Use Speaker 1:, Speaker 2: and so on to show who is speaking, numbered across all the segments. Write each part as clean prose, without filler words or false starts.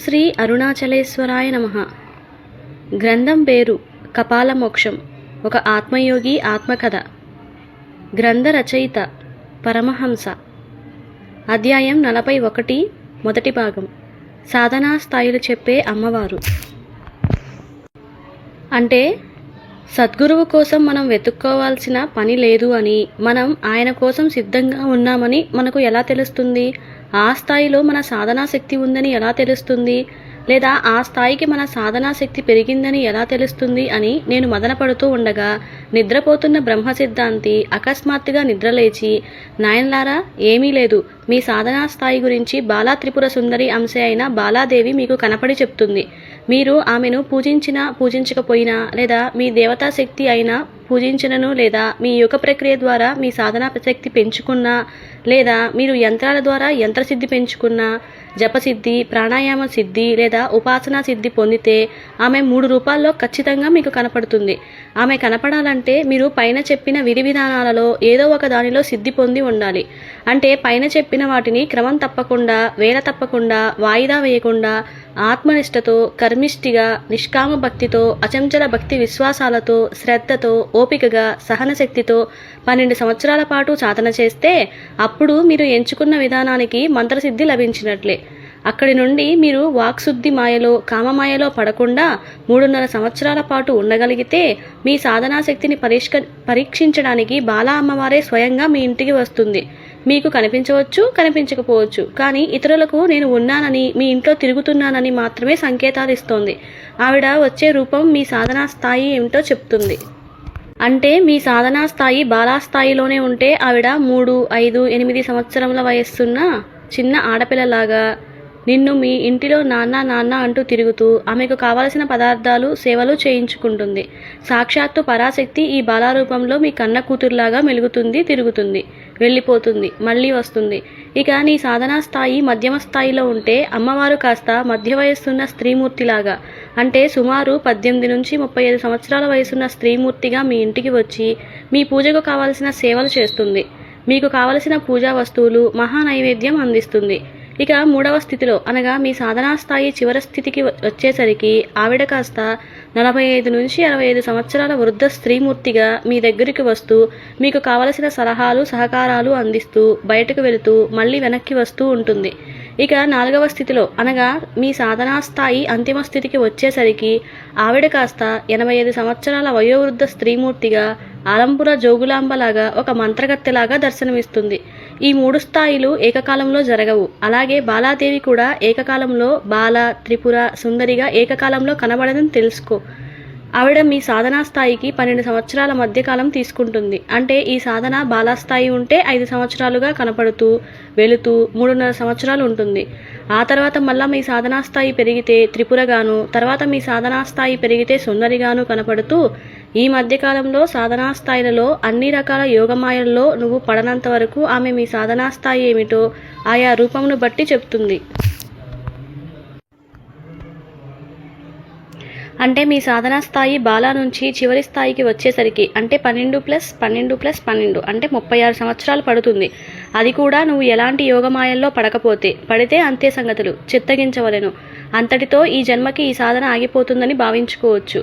Speaker 1: శ్రీ అరుణాచలేశ్వరాయ నమః. గ్రంథం పేరు కపాలమోక్షం. ఒక ఆత్మయోగి ఆత్మకథ. గ్రంథ రచయిత పరమహంస. అధ్యాయం 41, మొదటి భాగం. సాధనా స్థాయిలు చెప్పే అమ్మవారు. అంటే సద్గురువు కోసం మనం వెతుక్కోవాల్సిన పని లేదు అని, మనం ఆయన కోసం సిద్ధంగా ఉన్నామని మనకు ఎలా తెలుస్తుంది? ఆ స్థాయిలో మన సాధనా శక్తి ఉందని ఎలా తెలుస్తుంది? లేదా ఆ స్థాయికి మన సాధనా శక్తి పెరిగిందని ఎలా తెలుస్తుంది అని నేను మదనపడుతూ ఉండగా నిద్రపోతున్న బ్రహ్మ సిద్ధాంతి అకస్మాత్తుగా నిద్రలేచి, నాయనలారా, ఏమీ లేదు, మీ సాధనా స్థాయి గురించి బాలా త్రిపుర సుందరి అంశ అయిన బాలాదేవి మీకు కనపడి చెప్తుంది. మీరు ఆమెను పూజించినా పూజించకపోయినా, లేదా మీ దేవతా శక్తి అయినా పూజించినను, లేదా మీ యుగ ప్రక్రియ ద్వారా మీ సాధనా శక్తి పెంచుకున్నా, లేదా మీరు యంత్రాల ద్వారా యంత్రసిద్ధి పెంచుకున్నా, జపసిద్ధి, ప్రాణాయామ సిద్ధి లేదా ఉపాసనా సిద్ధి పొందితే ఆమె 3 రూపాల్లో ఖచ్చితంగా మీకు కనపడుతుంది. ఆమె కనపడాలంటే మీరు పైన చెప్పిన విధి విధానాలలో ఏదో ఒక దానిలో సిద్ధి పొంది ఉండాలి. అంటే పైన చెప్పిన వాటిని క్రమం తప్పకుండా, వేళ తప్పకుండా, వాయిదా వేయకుండా, ఆత్మనిష్టతో, కర్మిష్టిగా, నిష్కామ భక్తితో, అచంచల భక్తి విశ్వాసాలతో, శ్రద్ధతో, ఓపికగా, సహనశక్తితో 12 సంవత్సరాల పాటు సాధన చేస్తే అప్పుడు మీరు ఎంచుకున్న విధానానికి మంత్రసిద్ధి లభించినట్లే. అక్కడి నుండి మీరు వాక్శుద్ధి మాయలో, కామమాయలో పడకుండా 3.5 సంవత్సరాల పాటు ఉండగలిగితే మీ సాధనా శక్తిని పరీక్షించడానికి బాలా అమ్మవారే స్వయంగా మీ ఇంటికి వస్తుంది. మీకు కనిపించవచ్చు, కనిపించకపోవచ్చు, కానీ ఇతరులకు నేను ఉన్నానని, మీ ఇంట్లో తిరుగుతున్నానని మాత్రమే సంకేతాలు ఇస్తోంది. ఆవిడ వచ్చే రూపం మీ సాధనా స్థాయి ఏమిటో చెప్తుంది. అంటే మీ సాధనా స్థాయి బాలా స్థాయిలోనే ఉంటే ఆవిడ 3, 5, 8 సంవత్సరముల వయస్సున్న చిన్న ఆడపిల్లలాగా నిన్ను మీ ఇంటిలో నాన్న నాన్న అంటూ తిరుగుతూ ఆమెకు కావలసిన పదార్థాలు, సేవలు చేయించుకుంటుంది. సాక్షాత్తు పరాశక్తి ఈ బాలారూపంలో మీ కన్న కూతురులాగా మెలుగుతుంది, తిరుగుతుంది, వెళ్ళిపోతుంది, మళ్ళీ వస్తుంది. ఇక నీ సాధనా స్థాయి మధ్యమ స్థాయిలో ఉంటే అమ్మవారు కాస్త మధ్య వయస్సున్న స్త్రీమూర్తిలాగా, అంటే సుమారు 18 నుంచి 35 సంవత్సరాల వయసున్న స్త్రీమూర్తిగా మీ ఇంటికి వచ్చి మీ పూజకు కావలసిన సేవలు చేస్తుంది. మీకు కావలసిన పూజా వస్తువులు, మహానైవేద్యం అందిస్తుంది. ఇక 3వ స్థితిలో, అనగా మీ సాధనా స్థాయి చివరి స్థితికి వచ్చేసరికి ఆవిడ కాస్త 45 నుంచి 65 సంవత్సరాల వృద్ధ స్త్రీమూర్తిగా మీ దగ్గరికి వస్తూ మీకు కావలసిన సలహాలు, సహకారాలు అందిస్తూ బయటకు వెళుతూ మళ్ళీ వెనక్కి వస్తూ ఉంటుంది. ఇక 4వ స్థితిలో, అనగా మీ సాధనా స్థాయి అంతిమ స్థితికి వచ్చేసరికి ఆవిడ కాస్త 85 సంవత్సరాల వయోవృద్ధ స్త్రీమూర్తిగా ఆలంపుర జోగులాంబలాగా, ఒక మంత్రగత్తెలాగా దర్శనమిస్తుంది. ఈ 3 స్థాయిలు ఏకకాలంలో జరగవు. అలాగే బాలాదేవి కూడా ఏకకాలంలో బాల, త్రిపుర సుందరిగా ఏకకాలంలో కనబడదని తెలుసుకో. ఆవిడ మీ సాధనా స్థాయికి 12 సంవత్సరాల మధ్యకాలం తీసుకుంటుంది. అంటే ఈ సాధన బాలాస్థాయి ఉంటే 5 సంవత్సరాలుగా కనపడుతూ వెళుతూ 3.5 సంవత్సరాలు ఉంటుంది. ఆ తర్వాత మళ్ళా మీ సాధనా స్థాయి పెరిగితే త్రిపురగాను, తర్వాత మీ సాధనా స్థాయి పెరిగితే సుందరిగాను కనపడుతూ, ఈ మధ్యకాలంలో సాధనా స్థాయిలలో అన్ని రకాల యోగమాయల్లో నువ్వు పడనంత వరకు ఆమె మీ సాధనా స్థాయి ఏమిటో ఆయా రూపమును బట్టి చెప్తుంది. అంటే మీ సాధనా స్థాయి బాలా నుంచి చివరి స్థాయికి వచ్చేసరికి, అంటే 12 + 12 + 12 అంటే 36 సంవత్సరాలు పడుతుంది. అది కూడా నువ్వు ఎలాంటి యోగమాయల్లో పడకపోతే. పడితే అంతే సంగతులు, చిత్తగించవలెను. అంతటితో ఈ జన్మకి ఈ సాధన ఆగిపోతుందని భావించుకోవచ్చు.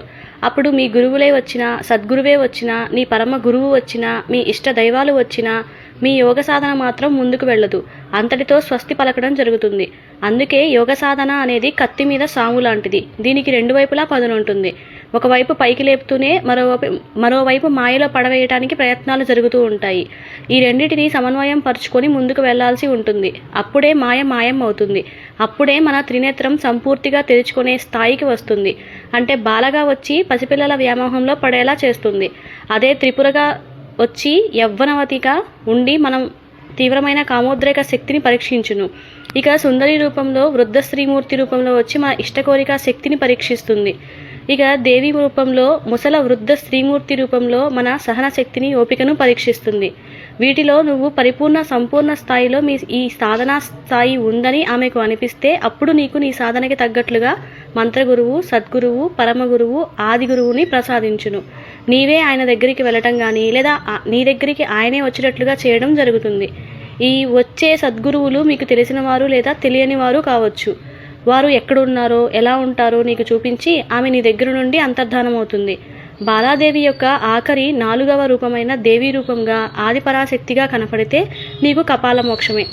Speaker 1: అప్పుడు మీ గురువులే వచ్చినా, సద్గురువే వచ్చినా, నీ పరమ గురువు వచ్చినా, మీ ఇష్ట దైవాలు వచ్చినా మీ యోగ సాధన మాత్రం ముందుకు వెళ్ళదు. అంతటితో స్వస్తి పలకడం జరుగుతుంది. అందుకే యోగ సాధన అనేది కత్తి మీద సాము లాంటిది. దీనికి 2 వైపులా పదునుంటుంది. ఒకవైపు పైకి లేపుతూనే మరోవైపు మాయలో పడవేయటానికి ప్రయత్నాలు జరుగుతూ ఉంటాయి. ఈ రెండింటినీ సమన్వయం పరుచుకొని ముందుకు వెళ్లాల్సి ఉంటుంది. అప్పుడే మాయం అవుతుంది. అప్పుడే మన త్రినేత్రం సంపూర్తిగా తెరుచుకునే స్థాయికి వస్తుంది. అంటే బాలగా వచ్చి పసిపిల్లల వ్యామోహంలో పడేలా చేస్తుంది. అదే త్రిపురగా వచ్చి యవ్వనవతిగా ఉండి మనం తీవ్రమైన కామోద్రేక శక్తిని పరీక్షించును. ఇక సుందరి రూపంలో, వృద్ధ స్త్రీమూర్తి రూపంలో వచ్చి మన ఇష్టకోరిక శక్తిని పరీక్షిస్తుంది. ఇక దేవి రూపంలో, ముసల వృద్ధ స్త్రీమూర్తి రూపంలో మన సహన శక్తిని, ఓపికను పరీక్షిస్తుంది. వీటిలో నువ్వు పరిపూర్ణ సంపూర్ణ స్థాయిలో ఈ సాధనా స్థాయి ఉందని ఆమెకు అనిపిస్తే అప్పుడు నీకు నీ సాధనకి తగ్గట్లుగా మంత్రగురువు, సద్గురువు, పరమగురువు, ఆది గురువుని ప్రసాదించును. నీవే ఆయన దగ్గరికి వెళ్ళటం కానీ, లేదా నీ దగ్గరికి ఆయనే వచ్చేటట్లుగా చేయడం జరుగుతుంది. ఈ వచ్చే సద్గురువులు మీకు తెలిసిన వారు లేదా తెలియని వారు కావచ్చు. వారు ఎక్కడున్నారో ఎలా ఉంటారో నీకు చూపించి ఆమె నీ దగ్గర నుండి అంతర్ధానమవుతుంది. బాలాదేవి యొక్క ఆఖరి 4వ రూపమైన దేవీ రూపంగా ఆదిపరాశక్తిగా కనపడితే నీకు కపాల మోక్షమే.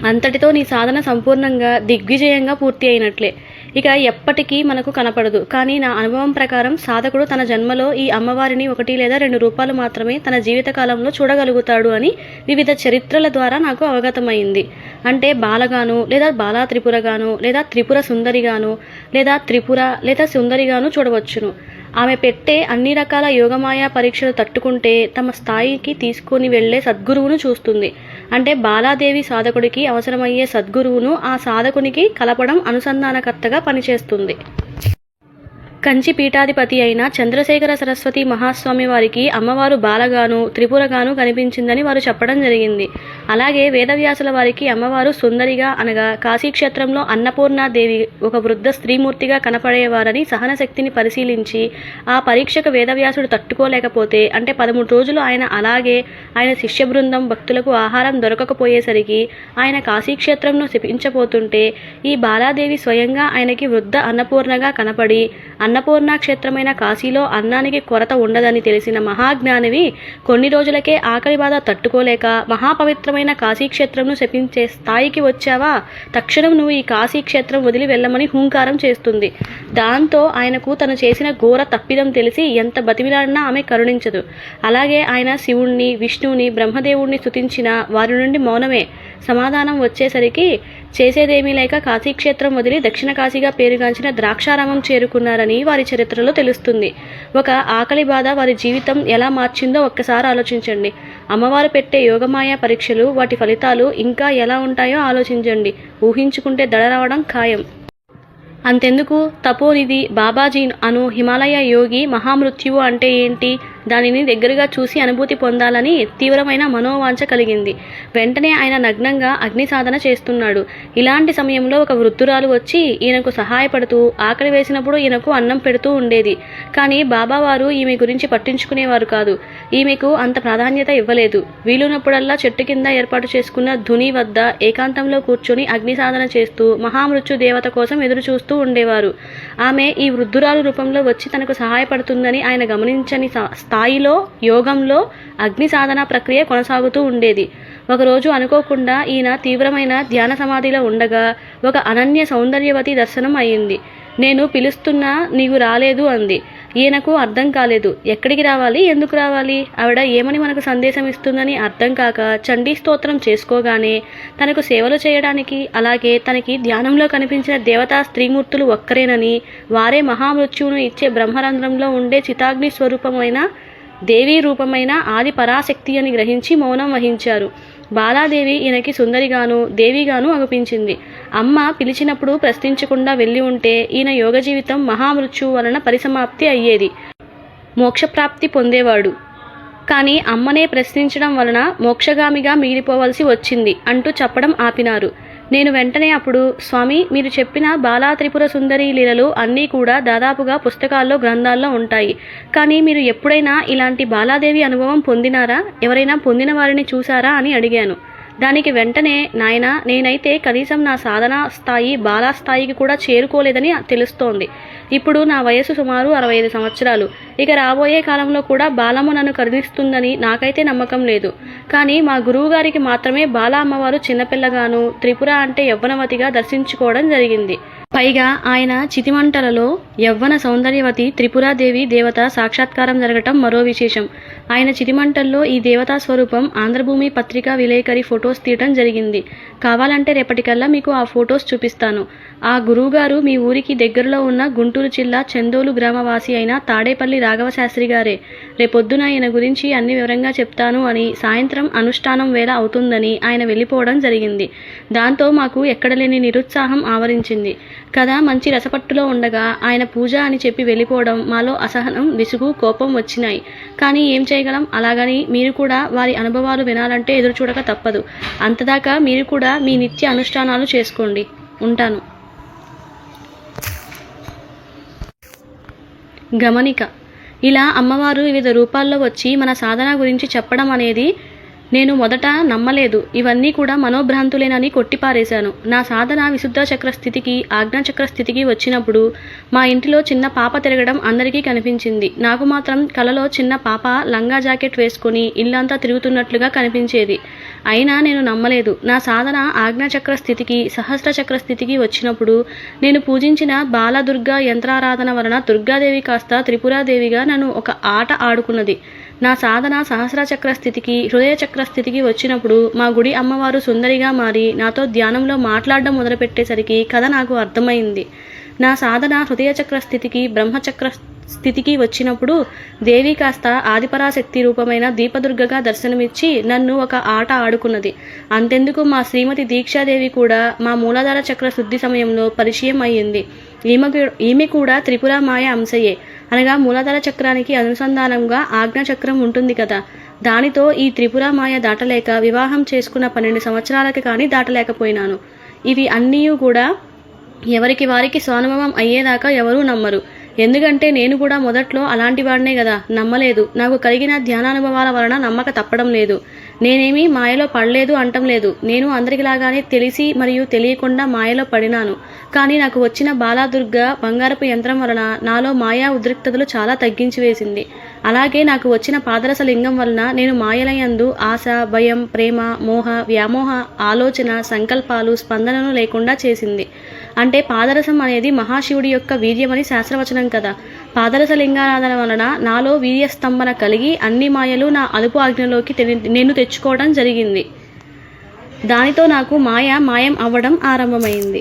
Speaker 1: అంతటితో నీ సాధన సంపూర్ణంగా దిగ్విజయంగా పూర్తి అయినట్లే. ఇక ఎప్పటికీ మనకు కనపడదు. కానీ నా అనుభవం ప్రకారం సాధకుడు తన జన్మలో ఈ అమ్మవారిని 1 లేదా 2 రూపాలు మాత్రమే తన జీవితకాలంలో చూడగలుగుతాడు అని వివిధ చరిత్రల ద్వారా నాకు అవగతమైంది. అంటే బాలగాను, లేదా బాలా త్రిపురగాను, లేదా త్రిపుర సుందరిగాను, లేదా త్రిపుర లేదా సుందరిగాను చూడవచ్చును. ఆమె పెట్టే అన్ని రకాల యోగమాయా పరీక్షలు తట్టుకుంటే తమ స్థాయికి తీసుకొని వెళ్లే సద్గురువును చూస్తుంది. అంటే బాలాదేవి సాధకుడికి అవసరమయ్యే సద్గురువును ఆ సాధకునికి కలపడం అనుసంధానకర్తగా పనిచేస్తుంది. కంచి పీఠాధిపతి అయిన చంద్రశేఖర సరస్వతి మహాస్వామి వారికి అమ్మవారు బాలగాను త్రిపురగాను కనిపించిందని వారు చెప్పడం జరిగింది. అలాగే వేదవ్యాసుల వారికి అమ్మవారు సుందరిగా అనగా కాశీక్షేత్రంలో అన్నపూర్ణాదేవి ఒక వృద్ధ స్త్రీమూర్తిగా కనపడేవారని సహన శక్తిని పరిశీలించి ఆ పరీక్షకు వేదవ్యాసుడు తట్టుకోలేకపోతే అంటే 13 రోజులు ఆయన శిష్య బృందం భక్తులకు ఆహారం దొరకకపోయేసరికి ఆయన కాశీక్షేత్రంను శపించబోతుంటే ఈ బాలాదేవి స్వయంగా ఆయనకి వృద్ధ అన్నపూర్ణగా కనపడి అన్నపూర్ణ క్షేత్రమైన కాశీలో అన్నానికి కొరత ఉండదని తెలిసిన మహాజ్ఞానివి కొన్ని రోజులకే ఆకలి బాధ తట్టుకోలేక మహాపవిత్రమైన కాశీక్షేత్రంను శపించే స్థాయికి వచ్చావా, తక్షణం నువ్వు ఈ కాశీక్షేత్రం వదిలి వెళ్ళమని హూంకారం చేస్తుంది. దాంతో ఆయనకు తను చేసిన ఘోర తప్పిదం తెలిసి ఎంత బతిమిలాడినా ఆమె కరుణించదు. అలాగే ఆయన శివుణ్ణి, విష్ణువుని, బ్రహ్మదేవుణ్ణి స్తుతించిన వారి నుండి మౌనమే సమాధానం వచ్చేసరికి చేసేదేమీ లేక కాశీక్షేత్రం వదిలి దక్షిణ కాశీగా పేరుగాంచిన ద్రాక్షారామం చేరుకున్నారని వారి చరిత్రలో తెలుస్తుంది. ఒక ఆకలి బాధ వారి జీవితం ఎలా మార్చిందో ఒక్కసారి ఆలోచించండి. అమ్మవారు పెట్టే యోగమాయ పరీక్షలు, వాటి ఫలితాలు ఇంకా ఎలా ఉంటాయో ఆలోచించండి. ఊహించుకుంటే దడ రావడం ఖాయం. అంతెందుకు, తపోనిధి బాబాజీ అను హిమాలయ యోగి మహామృత్యువు అంటే ఏంటి, దానిని దగ్గరగా చూసి అనుభూతి పొందాలని తీవ్రమైన మనోవాంఛ కలిగింది. వెంటనే ఆయన నగ్నంగా అగ్ని సాధన చేస్తున్నాడు. ఇలాంటి సమయంలో ఒక వృద్ధురాలు వచ్చి ఈయనకు సహాయపడుతూ ఆకలి వేసినప్పుడు ఈయనకు అన్నం పెడుతూ ఉండేది. కానీ బాబావారు ఈమె గురించి పట్టించుకునేవారు కాదు. ఈమెకు అంత ప్రాధాన్యత ఇవ్వలేదు. వీలున్నప్పుడల్లా చెట్టు కింద ఏర్పాటు చేసుకున్న ధుని వద్ద ఏకాంతంలో కూర్చొని అగ్ని సాధన చేస్తూ మహామృత్యు దేవత కోసం ఎదురు చూస్తూ ఉండేవారు. ఆమె ఈ వృద్ధురాలు రూపంలో వచ్చి తనకు సహాయపడుతుందని ఆయన గమనించని స్థాయిలో యోగంలో అగ్ని సాధన ప్రక్రియ కొనసాగుతూ ఉండేది. ఒకరోజు అనుకోకుండా ఈయన తీవ్రమైన ధ్యాన సమాధిలో ఉండగా ఒక అనన్య సౌందర్యవతి దర్శనం అయ్యింది. నేను పిలుస్తున్నా నీవు రాలేదు అంది. ఈయనకు అర్థం కాలేదు. ఎక్కడికి రావాలి, ఎందుకు రావాలి, ఆవిడ ఏమని మనకు సందేశం ఇస్తుందని అర్థం కాక చండీ స్తోత్రం చేసుకోగానే తనకు సేవలు చేయడానికి, అలాగే తనకి ధ్యానంలో కనిపించిన దేవతా స్త్రీమూర్తులు ఒక్కరేనని, వారే మహామృత్యువును ఇచ్చే బ్రహ్మరంధ్రంలో ఉండే చితాగ్ని స్వరూపమైన దేవీ రూపమైన ఆది పరాశక్తి అని గ్రహించి మౌనం వహించారు. బాలాదేవి ఈయనకి సుందరిగాను దేవిగాను అగుపించింది. అమ్మ పిలిచినప్పుడు ప్రశ్నించకుండా వెళ్ళి ఉంటే ఈయన యోగ జీవితం మహామృత్యువు వలన పరిసమాప్తి అయ్యేది, మోక్షప్రాప్తి పొందేవాడు. కానీ అమ్మనే ప్రశ్నించడం వలన మోక్షగామిగా మిగిలిపోవలసి వచ్చింది అంటూ చెప్పడం ఆపినారు. నేను వెంటనే అప్పుడు, స్వామి, మీరు చెప్పిన బాలా త్రిపుర సుందరి లీలలు అన్నీ కూడా దాదాపుగా పుస్తకాల్లో, గ్రంథాల్లో ఉంటాయి. కానీ మీరు ఎప్పుడైనా ఇలాంటి బాలాదేవి అనుభవం పొందినారా, ఎవరైనా పొందిన వారిని చూసారా అని అడిగాను. దానికి వెంటనే, నాయనా, నేనైతే కనీసం నా సాధనా స్థాయి బాలా స్థాయికి కూడా చేరుకోలేదని తెలుస్తోంది. ఇప్పుడు నా వయసు సుమారు 65 సంవత్సరాలు. ఇక రాబోయే కాలంలో కూడా బాలమ్మ నన్ను కరుణిస్తుందని నాకైతే నమ్మకం లేదు. కానీ మా గురువు గారికి మాత్రమే బాలా అమ్మవారు చిన్నపిల్లగాను, త్రిపుర అంటే యవ్వనవతిగా దర్శించుకోవడం జరిగింది. పైగా ఆయన చితిమంటలలో యవ్వన సౌందర్యవతి త్రిపురాదేవి దేవత సాక్షాత్కారం జరగటం మరో విశేషం. ఆయన చితిమంటల్లో ఈ దేవతా స్వరూపం ఆంధ్రభూమి పత్రికా విలేకరి ఫొటోస్ తీయటం జరిగింది. కావాలంటే రేపటికల్లా మీకు ఆ ఫొటోస్ చూపిస్తాను. ఆ గురువుగారు మీ ఊరికి దగ్గరలో ఉన్న గుంటూరు జిల్లా చందోలు గ్రామవాసి అయిన తాడేపల్లి రాఘవ శాస్త్రి గారే. రేపొద్దున ఈయన గురించి అన్ని వివరంగా చెప్తాను అని, సాయంత్రం అనుష్ఠానం వేళ అవుతుందని ఆయన వెళ్ళిపోవడం జరిగింది. దాంతో మాకు ఎక్కడలేని నిరుత్సాహం ఆవరించింది. కథ మంచి రసపట్టులో ఉండగా ఆయన పూజ అని చెప్పి వెళ్ళిపోవడం మాలో అసహనం, విసుగు, కోపం వచ్చినాయి. కానీ ఏం చేయగలం? అలాగని మీరు కూడా వారి అనుభవాలు వినాలంటే ఎదురు చూడక తప్పదు. అంతదాకా మీరు కూడా మీ నిత్య అనుష్ఠానాలు చేసుకోండి. ఉంటాను. గమనిక: ఇలా అమ్మవారు వివిధ రూపాల్లో వచ్చి మన సాధన గురించి చెప్పడం అనేది నేను మొదట నమ్మలేదు. ఇవన్నీ కూడా మనోభ్రాంతులేనని కొట్టిపారేశాను. నా సాధన విశుద్ధ చక్ర స్థితికి, ఆజ్ఞాచక్ర స్థితికి వచ్చినప్పుడు మా ఇంటిలో చిన్న పాప తిరగడం అందరికీ కనిపించింది. నాకు మాత్రం కలలో చిన్న పాప లంగా జాకెట్ వేసుకొని ఇల్లంతా తిరుగుతున్నట్లుగా కనిపించేది. అయినా నేను నమ్మలేదు. నా సాధన ఆజ్ఞాచక్ర స్థితికి, సహస్ర చక్ర స్థితికి వచ్చినప్పుడు నేను పూజించిన బాలదుర్గా యంత్రారాధన వలన దుర్గాదేవి కాస్త త్రిపురాదేవిగా నన్ను ఒక ఆట ఆడుకున్నది. నా సాధన సహస్ర చక్ర స్థితికి, హృదయ చక్ర స్థితికి వచ్చినప్పుడు మా గుడి అమ్మవారు సుందరిగా మారి నాతో ధ్యానంలో మాట్లాడడం మొదలుపెట్టేసరికి కథ నాకు అర్థమైంది. నా సాధన హృదయ చక్ర స్థితికి, బ్రహ్మచక్ర స్థితికి వచ్చినప్పుడు దేవి కాస్త ఆదిపరాశక్తి రూపమైన దీపదుర్గగా దర్శనమిచ్చి నన్ను ఒక ఆట ఆడుకున్నది. అంతెందుకు మా శ్రీమతి దీక్షాదేవి కూడా మా మూలాధార చక్ర శుద్ధి సమయంలో పరిచయం అయ్యింది. ఈమె కూడా త్రిపుర మాయ అంశయే. అనగా మూలాధార చక్రానికి అనుసంధానంగా ఆజ్ఞాచక్రం ఉంటుంది కదా, దానితో ఈ త్రిపుర మాయ దాటలేక వివాహం చేసుకున్న 12 సంవత్సరాలకి కానీ దాటలేకపోయినాను. ఇవి అన్నీ కూడా ఎవరికి వారికి స్వానుభవం అయ్యేదాకా ఎవరూ నమ్మరు. ఎందుకంటే నేను కూడా మొదట్లో అలాంటి వాడినే కదా, నమ్మలేదు. నాకు కలిగిన ధ్యానానుభవాల వలన నమ్మక తప్పడం లేదు. నేనేమీ మాయలో పడలేదు అంటం లేదు. నేను అందరికిలాగానే తెలిసి మరియు తెలియకుండా మాయలో పడినాను. కానీ నాకు వచ్చిన బాలాదుర్గ బంగారపు యంత్రం వలన నాలో మాయా ఉద్రిక్తతలు చాలా తగ్గించి వేసింది. అలాగే నాకు వచ్చిన పాదరస లింగం వలన నేను మాయలయందు ఆశ, భయం, ప్రేమ, మోహ, వ్యామోహ, ఆలోచన, సంకల్పాలు, స్పందనను లేకుండా చేసింది. అంటే పాదరసం అనేది మహాశివుడి యొక్క వీర్యమని శాస్త్రవచనం కదా. పాదరస లింగారాధన వలన నాలో వీర్యస్తంభన కలిగి అన్ని మాయలు నా అదుపు ఆజ్ఞలోకి నేను తెచ్చుకోవడం జరిగింది. దానితో నాకు మాయం అవ్వడం ఆరంభమైంది.